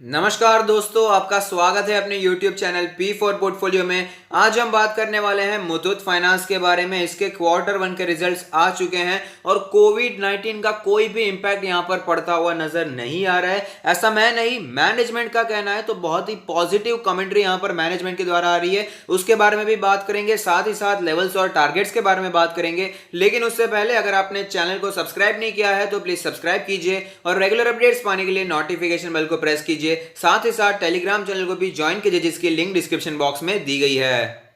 नमस्कार दोस्तों, आपका स्वागत है अपने YouTube channel P for portfolio में। आज हम बात करने वाले हैं मुथूट फाइनेंस के बारे में। इसके क्वार्टर वन के रिजल्ट्स आ चुके हैं और कोविड-19 का कोई भी इंपैक्ट यहां पर पड़ता हुआ नजर नहीं आ रहा है। ऐसा मैं नहीं, मैनेजमेंट का कहना है। तो बहुत ही पॉजिटिव कमेंट्री यहां पर मैनेजमेंट के द्वारा आ रही है, उसके बारे में भी बात करेंगे। साथ ही साथ लेवल्स और टारगेट्स के बारे में बात करेंगे। लेकिन उससे पहले अगर आपने चैनल को सब्सक्राइब नहीं किया है तो प्लीज सब्सक्राइब कीजिए और रेगुलर अपडेट्स पाने के लिए नोटिफिकेशन बेल को प्रेस कीजिए। साथ ही साथ टेलीग्राम चैनल को भी ज्वाइन कीजिए, जिसकी लिंक डिस्क्रिप्शन बॉक्स में दी गई है।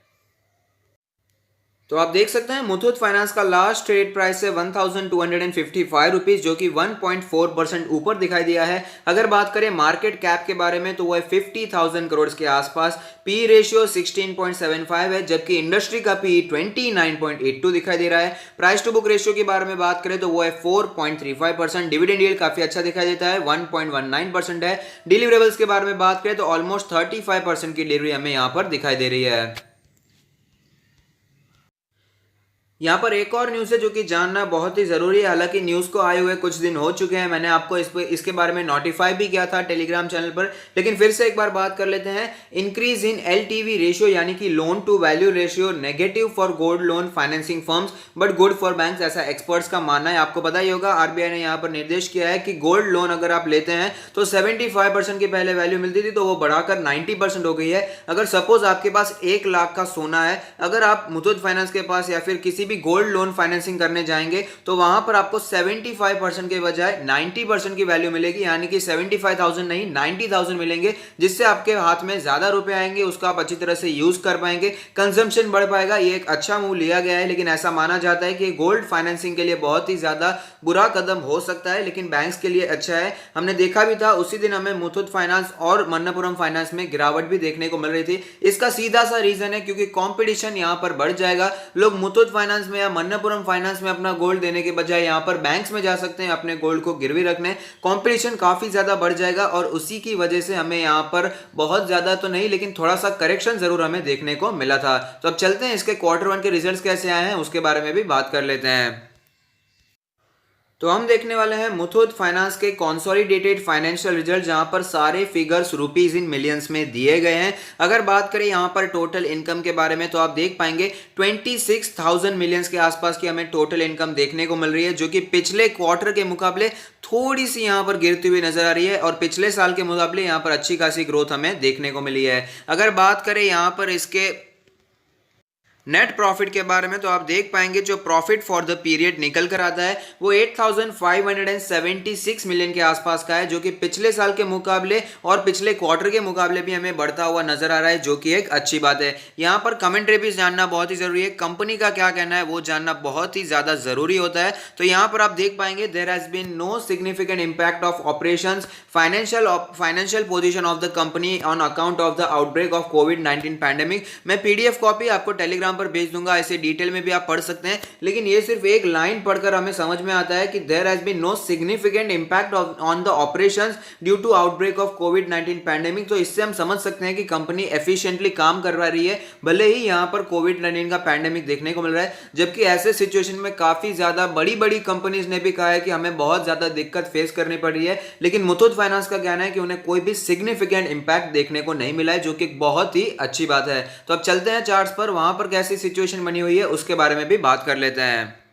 तो आप देख सकते हैं मुथूट फाइनेंस का लास्ट ट्रेड प्राइस है 1255 रुपीज, जो कि 1.4% ऊपर दिखाई दिया है। अगर बात करें मार्केट कैप के बारे में तो वो है 50,000 करोड़ के आसपास। पी रेशियो 16.75 है, जबकि इंडस्ट्री का पी 29.82 दिखाई दे रहा है। प्राइस टू बुक रेशियो के बारे में बात करें तो वो है 4.35%। डिविडेंड यील्ड काफी अच्छा दिखाई देता है, 1.19% है। डिलीवरेबल्स के बारे में बात करें तो ऑलमोस्ट 35% की डिलीवरी हमें यहाँ पर दिखाई दे रही है। यहाँ पर एक और न्यूज़ है जो कि जानना बहुत ही जरूरी है। हालांकि न्यूज़ को आए हुए कुछ दिन हो चुके हैं, मैंने आपको इसके बारे में नोटिफाई भी किया था टेलीग्राम चैनल पर, लेकिन फिर से एक बार बात कर लेते हैं। इंक्रीज इन एलटीवी रेशियो यानी कि loan to value ratio negative for gold loan financing firms but good for banks, ऐसा एक्सपर्ट्स का मानना है। आपको पता ही होगा आरबीआई ने यहाँ पर निर्देश किया है कि गोल्ड लोन अगर आप लेते हैं तो 75% की पहले वैल्यू मिलती थी, तो वो बढ़ाकर 90% हो गई है। अगर सपोज आपके पास 1 लाख का सोना है, अगर आप मुथूट फाइनेंस के पास या फिर किसी भी गोल्ड लोन फाइनेंसिंग करने जाएंगे तो वहां पर आपको 75% के बजाय 90% की वैल्यू मिलेगी, यानी कि 75,000 नहीं 90,000 मिलेंगे, जिससे आपके हाथ में ज्यादा रुपए आएंगे, उसका आप अच्छी तरह से यूज कर पाएंगे, कंजम्पशन बढ़ पाएगा। ये एक अच्छा मूव लिया गया है, लेकिन ऐसा माना जाता है कि गोल्ड फाइनेंसिंग के लिए बहुत ही ज्यादा बुरा कदम हो सकता है, लेकिन बैंक्स के लिए अच्छा है। हमने देखा भी था उसी दिन हमें मुथूट फाइनेंस और मन्नपुरम फाइनेंस में गिरावट भी देखने को मिल रही थी। इसका सीधा सा रीजन है क्योंकि कंपटीशन यहां पर बढ़ जाएगा। लोग मुथूट फाइनेंस में या मन्नपुरम फाइनेंस में अपना गोल्ड देने के बजाय यहां पर बैंक्स में जा सकते हैं अपने गोल्ड को गिरवी रखने। कंपटीशन काफी ज्यादा बढ़ जाएगा और उसी की वजह से हमें यहां पर बहुत ज्यादा तो नहीं लेकिन थोड़ा सा करेक्शन जरूर हमें देखने को मिला था। तो अब चलते हैं इसके क्वार्टर वन के रिजल्ट्स कैसे आए हैं उसके बारे में भी बात कर लेते हैं। तो हम देखने वाले हैं मुथूट फाइनेंस के कंसोलिडेटेड फाइनेंशियल रिजल्ट, जहां पर सारे फिगर्स रुपीज इन मिलियंस में दिए गए हैं। अगर बात करें यहां पर टोटल इनकम के बारे में तो आप देख पाएंगे 26,000 मिलियंस के आसपास की हमें टोटल इनकम देखने को मिल रही है, जो कि पिछले क्वार्टर के मुकाबले थोड़ी सी यहां पर गिरती हुई नजर आ रही है और पिछले साल के मुकाबले यहां पर अच्छी खासी ग्रोथ हमें देखने को मिली है। अगर बात करें यहां पर इसके नेट प्रॉफिट के बारे में तो आप देख पाएंगे जो प्रॉफिट फॉर द पीरियड निकल कर आता है वो 8,576 मिलियन के आसपास का है, जो कि पिछले साल के मुकाबले और पिछले क्वार्टर के मुकाबले भी हमें बढ़ता हुआ नजर आ रहा है, जो कि एक अच्छी बात है। यहां पर कमेंट्री भी जानना बहुत ही जरूरी है, कंपनी का क्या कहना है वो जानना बहुत ही ज्यादा जरूरी होता है। तो यहां पर आप देख पाएंगे there has been no significant impact of operations financial position of the company on account of the outbreak of कोविड-19 पैंडेमिक। मैं पीडीएफ कॉपी आपको टेलीग्राम पर भेज दूंगा, ऐसे डिटेल में भी आप पढ़ सकते हैं, लेकिन ये सिर्फ एक लाइन पढ़कर हमें समझ में आता है कि there has been no significant impact on the operations due to outbreak of कोविड-19 पैंडेमिक। तो इससे हम समझ सकते हैं कि कंपनी एफिशिएंटली काम कर रही है, भले ही यहां पर कोविड-19 का पैंडेमिक देखने को मिल रहा है। जबकि ऐसे सिचुएशन में काफी ज्यादा बड़ी बड़ी कंपनीज ने भी कहा है कि हमें बहुत ज्यादा दिक्कत फेस करनी पड़ रही है, लेकिन मुथूट फाइनेंस का कहना है कि उन्हें कोई भी सिग्निफिकेंट इंपैक्ट देखने को नहीं मिला है, जो कि बहुत ही अच्छी बात है। तो अब चलते हैं चार्ट्स पर, वहां पर कैसी सिचुएशन बनी हुई है उसके बारे में भी बात कर लेते हैं।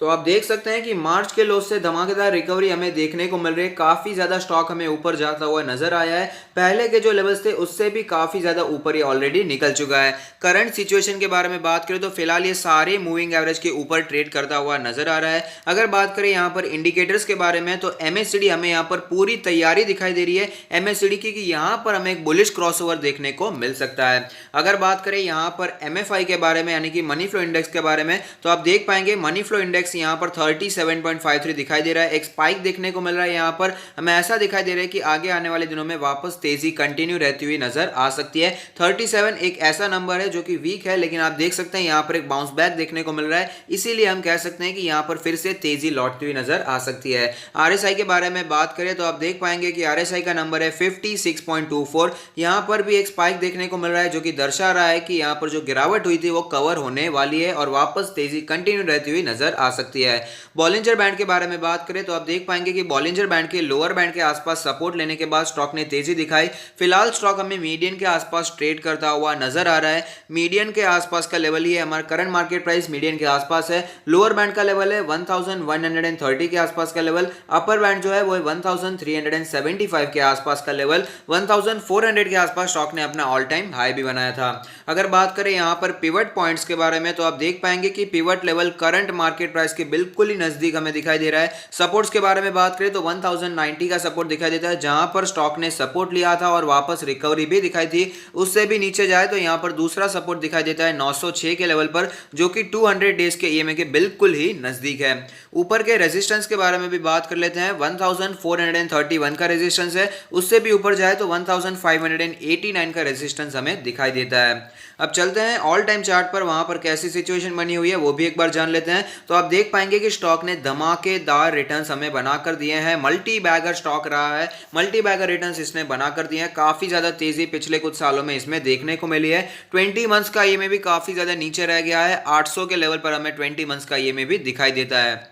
तो आप देख सकते हैं कि मार्च के लो से धमाकेदार रिकवरी हमें देखने को मिल रही है। काफी ज्यादा स्टॉक हमें ऊपर जाता हुआ नजर आया है, पहले के जो लेवल्स थे उससे भी काफी ज्यादा ऊपर ये ऑलरेडी निकल चुका है। करंट सिचुएशन के बारे में बात करें तो फिलहाल ये सारे मूविंग एवरेज के ऊपर ट्रेड करता हुआ नजर आ रहा है। अगर बात करें यहाँ पर इंडिकेटर्स के बारे में तो एमएससीडी हमें यहाँ पर पूरी तैयारी दिखाई दे रही है एमएससीडी की, कि यहाँ पर हमें एक बुलिश क्रॉसओवर देखने को मिल सकता है। अगर बात करें यहाँ पर एमएफआई के बारे में यानी कि मनी फ्लो इंडेक्स के बारे में तो आप देख पाएंगे मनी फ्लो इंडेक्स यहां पर 37.53 दिखाई दे रहा है। एक स्पाइक देखने को मिल रहा है, यहां पर हमें ऐसा दिखाई दे रहा है कि आगे आने वाले दिनों में वापस तेजी कंटिन्यू रहती हुई नजर आ सकती है। 37 एक ऐसा नंबर है जो कि वीक है, लेकिन आप देख सकते हैं यहां पर एक बाउंस बैक देखने को मिल रहा है, इसीलिए हम कह सकते हैं कि यहां पर फिर से तेजी लौटती हुई नजर आ सकती है। आरएसआई के बारे में बात करें तो आप देख पाएंगे कि आरएसआई का नंबर है 56.24। यहां पर भी एक स्पाइक देखने को मिल रहा है, जो कि दर्शा रहा है कि यहां पर जो गिरावट हुई थी वो कवर होने वाली है और वापस तेजी कंटिन्यू रहती हुई नजर आ सकती है। सकती है। बॉलिंजर बैंड के बारे में बात करें तो आप देख पाएंगे कि बॉलिंजर बैंड के लोअर बैंड के आसपास सपोर्ट लेने के बाद स्टॉक ने तेजी दिखाई। फिलहाल स्टॉक हमें मीडियन के आसपास ट्रेड करता हुआ नजर आ रहा है। मीडियन के आसपास का लेवल ही है, हमारा करंट मार्केट प्राइस मीडियन के आसपास है। लोअर बैंड का लेवल है 1130 के आसपास का लेवल, अपर बैंड जो है वो 1375 के आसपास का लेवल, 1400 के आसपास स्टॉक ने अपना ऑल टाइम हाई भी बनाया था। अगर बात करें यहां पर पिवट पॉइंट्स के बारे में तो आप देख पाएंगे कि pivot level current market price के बिल्कुल ही नजदीक हमें दिखाई दे रहा है। सपोर्ट्स के बारे में बात करें तो 1090 का सपोर्ट दिखाई देता है, जहां पर स्टॉक ने सपोर्ट लिया था और वापस रिकवरी भी दिखाई थी। उससे भी नीचे जाए तो यहां पर दूसरा सपोर्ट दिखाई देता है 906 के लेवल पर, जो कि 200 डेज के ईएमए के बिल्कुल ही नजदीक है। ऊपर के रेजिस्टेंस के बारे में भी बात कर लेते हैं। 1431 का रेजिस्टेंस है, उससे भी ऊपर जाए तो 1589 का रेजिस्टेंस हमें दिखाई देता है। अब चलते हैं ऑल टाइम चार्ट पर, वहां पर कैसी सिचुएशन बनी हुई है वो भी एक बार जान लेते हैं। तो आप देख पाएंगे कि स्टॉक ने धमाकेदार रिटर्न्स हमें बनाकर दिए हैं। मल्टी बैगर स्टॉक रहा है, मल्टी बैगर रिटर्न्स इसने बनाकर दिए हैं। काफी ज्यादा तेजी पिछले कुछ सालों में इसमें देखने को मिली है। 20 मंथ्स का ईएमए भी काफी ज्यादा नीचे रह गया है, 800 के लेवल पर हमें 20 मंथ्स का ईएमए भी दिखाई देता है।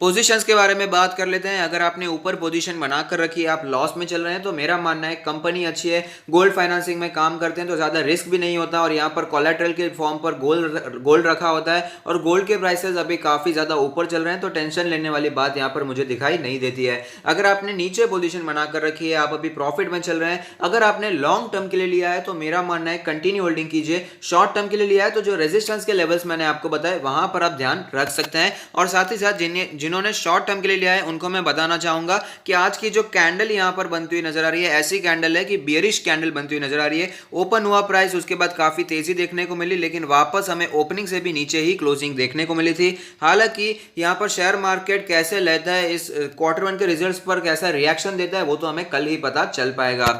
पोजीशंस के बारे में बात कर लेते हैं। अगर आपने ऊपर पोजीशन बनाकर रखी है, आप लॉस में चल रहे हैं, तो मेरा मानना है कंपनी अच्छी है, गोल्ड फाइनेंसिंग में काम करते हैं तो ज़्यादा रिस्क भी नहीं होता और यहाँ पर कोलैटरल के फॉर्म पर गोल्ड रखा होता है और गोल्ड के प्राइसेस अभी काफ़ी ज़्यादा ऊपर चल रहे हैं, तो टेंशन लेने वाली बात यहाँ पर मुझे दिखाई नहीं देती है। अगर आपने नीचे पोजीशन बनाकर रखी है, आप अभी प्रॉफिट में चल रहे हैं, अगर आपने लॉन्ग टर्म के लिए लिया है तो मेरा मानना है कंटिन्यू होल्डिंग कीजिए। शॉर्ट टर्म के लिए लिया है तो जो रेजिस्टेंस के लेवल्स मैंने आपको बताए वहां पर आप ध्यान रख सकते हैं। और साथ ही साथ जिन्होंने शॉर्ट टर्म के लिए लिया है उनको मैं बताना चाहूंगा कि आज की जो कैंडल यहां पर बनती हुई नजर आ रही है, ऐसी कैंडल है कि बियरिश कैंडल बनती हुई नजर आ रही है। ओपन हुआ प्राइस, उसके बाद काफी तेजी देखने को मिली, लेकिन वापस हमें ओपनिंग से भी नीचे ही क्लोजिंग देखने को मिली थी। हालांकि यहां पर शेयर मार्केट कैसे लेता है, इस क्वार्टर वन के रिजल्ट्स पर कैसा रिएक्शन देता है, वो तो हमें कल ही पता चल पाएगा।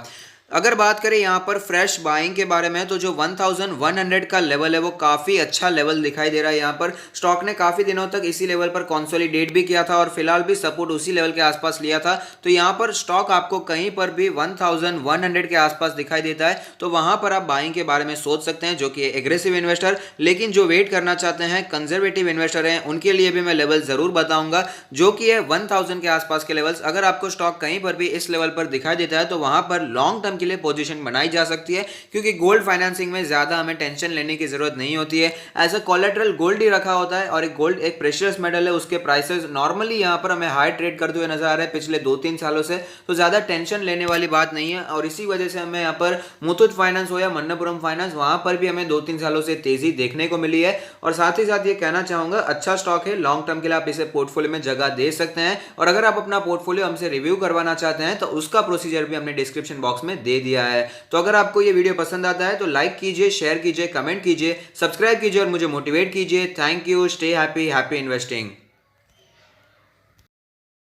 अगर बात करें यहाँ पर फ्रेश बाइंग के बारे में तो जो 1100 का लेवल है वो काफ़ी अच्छा लेवल दिखाई दे रहा है। यहाँ पर स्टॉक ने काफ़ी दिनों तक इसी लेवल पर कंसोलिडेट भी किया था और फिलहाल भी सपोर्ट उसी लेवल के आसपास लिया था। तो यहाँ पर स्टॉक आपको कहीं पर भी 1100 के आसपास दिखाई देता है, तो वहाँ पर आप बाइंग के बारे में सोच सकते हैं, जो कि एग्रेसिव इन्वेस्टर। लेकिन जो वेट करना चाहते हैं, कंजर्वेटिव इन्वेस्टर हैं, उनके लिए भी मैं लेवल ज़रूर बताऊंगा, जो कि है 1000 के आसपास के लेवल्स। अगर आपको स्टॉक कहीं पर भी इस लेवल पर दिखाई देता है तो वहाँ पर लॉन्ग टर्म के लिए पोजीशन बनाई जा सकती है, क्योंकि गोल्ड फाइनेंसिंग में ज्यादा हमें टेंशन लेने की जरूरत नहीं होती है। एज अ कोलेटरल गोल्ड ही रखा होता है और एक गोल्ड एक प्रेशियस मेटल है, उसके प्राइसेस नॉर्मली यहां पर हमें हाई ट्रेड करते हुए नजर आ रहे हैं पिछले 2-3 सालों से, तो ज्यादा टेंशन लेने वाली बात नहीं है। और इसी वजह से हमें यहाँ पर मुथूट फाइनेंस हो या मन्नपुरम फाइनेंस, वहां पर भी हमें 2-3 सालों से तेजी देखने को मिली है। और साथ ही साथ ये कहना चाहूंगा, अच्छा स्टॉक है, लॉन्ग टर्म के लिए आप इसे पोर्टफोलियो में जगह दे सकते हैं। और अगर आप अपना पोर्टफोलियो हमसे रिव्यू करवाना चाहते हैं तो उसका प्रोसीजर भी हमने डिस्क्रिप्शन बॉक्स में दे दिया है। तो अगर आपको ये वीडियो पसंद आता है तो लाइक कीजिए, शेयर कीजिए, कमेंट कीजिए, सब्सक्राइब कीजिए और मुझे मोटिवेट कीजिए। Thank you, stay happy, happy investing.